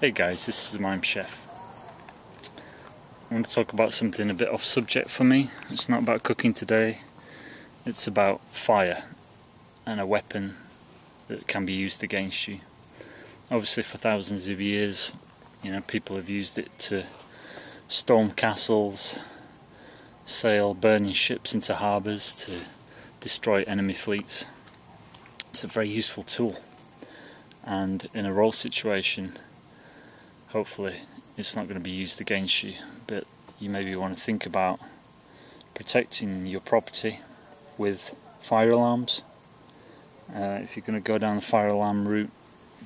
Hey guys, this is Mime Chef. I want to talk about something a bit off subject for me. It's not about cooking today, it's about fire and a weapon that can be used against you. Obviously for thousands of years, people have used it to storm castles, sail burning ships into harbours, to destroy enemy fleets. It's a very useful tool, and in a WROL situation, hopefully it's not going to be used against you, but you maybe want to think about protecting your property with fire alarms. If you're going to go down the fire alarm route,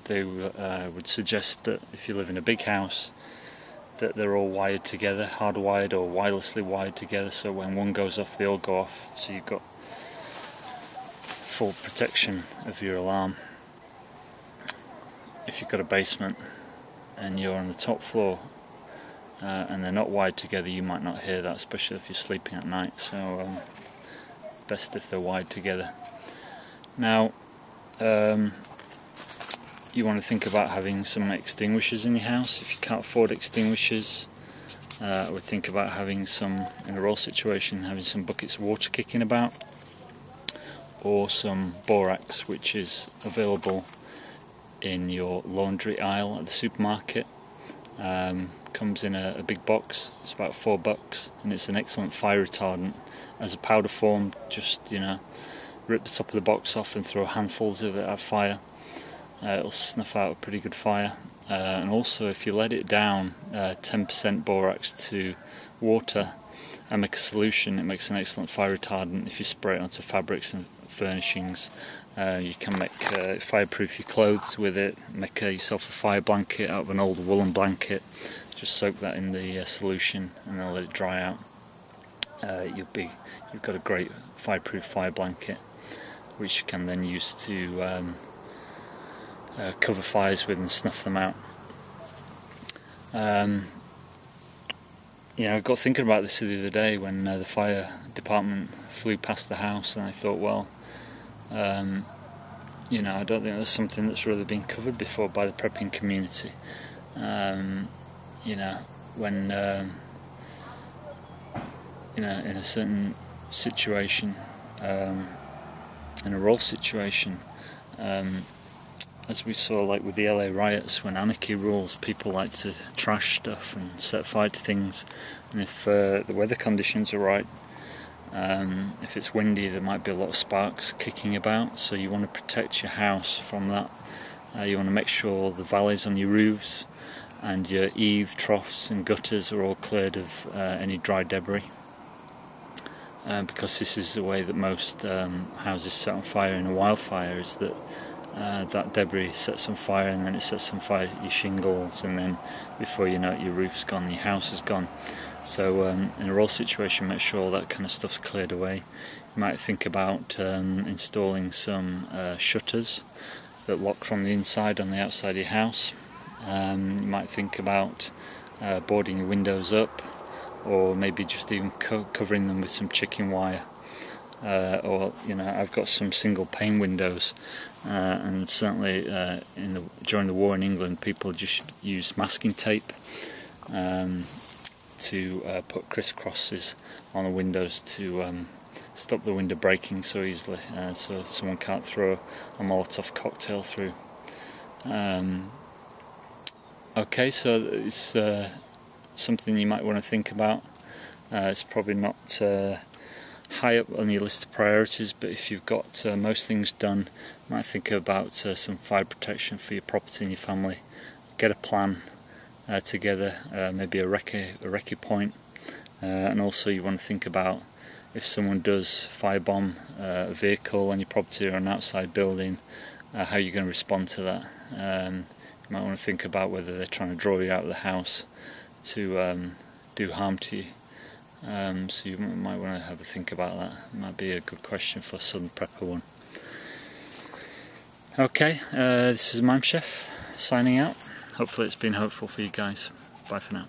they would suggest that if you live in a big house, that they're all wired together, hardwired or wirelessly wired together, so when one goes off they all go off, so you've got full protection of your alarm. If you've got a basement and you're on the top floor and they're not wired together, you might not hear that, especially if you're sleeping at night, so best if they're wired together. Now you want to think about having some extinguishers in your house. If you can't afford extinguishers, I would think about having some, in a WROL situation, having some buckets of water kicking about, or some borax, which is available in your laundry aisle at the supermarket. Comes in a big box. It's about $4, and it's an excellent fire retardant. As a powder form, just rip the top of the box off and throw handfuls of it at fire. It'll snuff out a pretty good fire. And also, if you let it down 10% borax to water and make a solution, it makes an excellent fire retardant. If you spray it onto fabrics and furnishings, you can make fireproof your clothes with it. Make yourself a fire blanket out of an old woolen blanket. Just soak that in the solution and then let it dry out. You've got a great fireproof fire blanket, which you can then use to cover fires with and snuff them out. I got thinking about this the other day when the fire department flew past the house, and I thought, well, I don't think that's something that's really been covered before by the prepping community. When in a certain situation, in a WROL situation, as we saw, like with the LA riots, when anarchy rules, people like to trash stuff and set fire to things, and if the weather conditions are right, if it's windy, there might be a lot of sparks kicking about, so you want to protect your house from that. You want to make sure the valleys on your roofs and your eave troughs and gutters are all cleared of any dry debris, because this is the way that most houses set on fire in a wildfire, is that that debris sets on fire, and then it sets on fire your shingles, and then before you know it, your roof's gone, your house is gone. So in a WROL situation, make sure all that kind of stuff's cleared away. You might think about installing some shutters that lock from the inside on the outside of your house. You might think about boarding your windows up, or maybe just even covering them with some chicken wire. Or I've got some single pane windows, and certainly during the war in England, people just used masking tape to put crisscrosses on the windows to stop the window breaking so easily, so someone can't throw a Molotov cocktail through. Okay, so it's something you might want to think about. It's probably not high up on your list of priorities, but if you've got most things done, you might think about some fire protection for your property and your family. Get a plan together, maybe a recce point, and also you want to think about if someone does firebomb a vehicle on your property or an outside building, how you're going to respond to that. You might want to think about whether they're trying to draw you out of the house to do harm to you. So you might want to have a think about that. It might be a good question for a sudden prepper one. Okay, this is Mime Chef signing out. Hopefully it's been helpful for you guys. Bye for now.